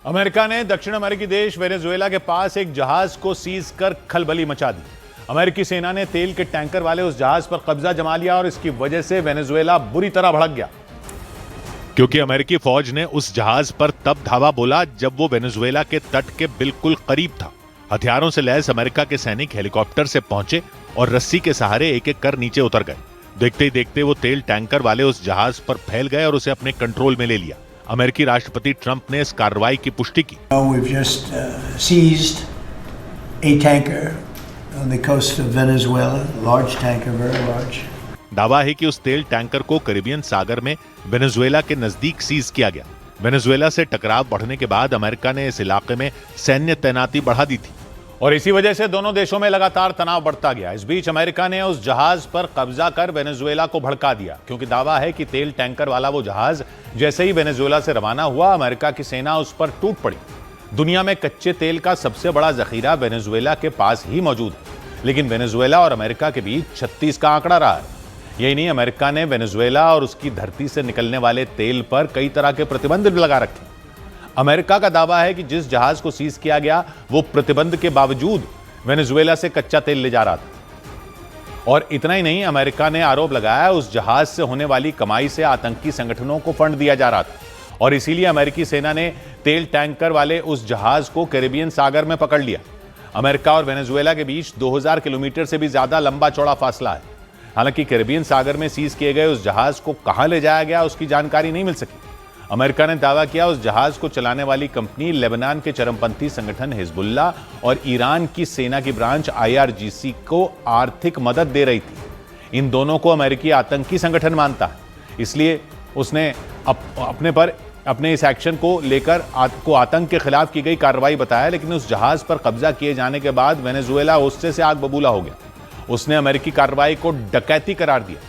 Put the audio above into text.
America ने दक्षिण अमेरिकी देश वेनेजुएला के पास एक जहाज को सीज कर खलबली मचा दी। अमेरिकी सेना ने तेल के टैंकर वाले उस जहाज पर कब्जा जमा लिया और इसकी वजह से वेनेजुएला बुरी तरह भड़क गया, क्योंकि अमेरिकी फौज ने उस जहाज पर तब धावा बोला जब वो वेनेजुएला के तट के बिल्कुल करीब था। हथियारों से लैस अमेरिका के सैनिक हेलीकॉप्टर से पहुंचे और रस्सी के सहारे एक एक कर नीचे उतर गए। देखते ही देखते वो तेल टैंकर वाले उस जहाज पर फैल गए और उसे अपने कंट्रोल में ले लिया। अमेरिकी राष्ट्रपति ट्रंप ने इस कार्रवाई की पुष्टि की। We've just seized a tanker on the coast of Venezuela, large tanker, very large. दावा है कि उस तेल टैंकर को कैरिबियन सागर में वेनेजुएला के नजदीक सीज किया गया। वेनेजुएला से टकराव बढ़ने के बाद अमेरिका ने इस इलाके में सैन्य तैनाती बढ़ा दी थी और इसी वजह से दोनों देशों में लगातार तनाव बढ़ता गया। इस बीच अमेरिका ने उस जहाज पर कब्जा कर वेनेजुएला को भड़का दिया, क्योंकि दावा है कि तेल टैंकर वाला वो जहाज जैसे ही वेनेजुएला से रवाना हुआ, अमेरिका की सेना उस पर टूट पड़ी। दुनिया में कच्चे तेल का सबसे बड़ा जखीरा वेनेजुएला के पास ही मौजूद है, लेकिन वेनेजुएला और अमेरिका के बीच 36 का आंकड़ा रहा है। यही नहीं, अमेरिका ने वेनेजुएला और उसकी धरती से निकलने वाले तेल पर कई तरह के प्रतिबंध भी लगा रखे। अमेरिका का दावा है कि जिस जहाज को सीज किया गया वो प्रतिबंध के बावजूद वेनेजुएला से कच्चा तेल ले जा रहा था। और इतना ही नहीं, अमेरिका ने आरोप लगाया उस जहाज से होने वाली कमाई से आतंकी संगठनों को फंड दिया जा रहा था और इसीलिए अमेरिकी सेना ने तेल टैंकर वाले उस जहाज को कैरिबियन सागर में पकड़ लिया। अमेरिका और वेनेजुएला के बीच 2000 किलोमीटर से भी ज्यादा लंबा चौड़ा फासला है। हालांकि कैरिबियन सागर में सीज किए गए उस जहाज को कहां ले जाया गया उसकी जानकारी नहीं मिल सकी। अमेरिका ने दावा किया उस जहाज को चलाने वाली कंपनी लेबनान के चरमपंथी संगठन हिजबुल्ला और ईरान की सेना की ब्रांच IRGC को आर्थिक मदद दे रही थी। इन दोनों को अमेरिकी आतंकी संगठन मानता है, इसलिए उसने अपने इस एक्शन को लेकर आतंक के खिलाफ की गई कार्रवाई बताया। लेकिन उस जहाज पर कब्जा किए जाने के बाद वेनेजुएला गुस्से से आग बबूला हो गया। उसने अमेरिकी कार्रवाई को डकैती करार दिया।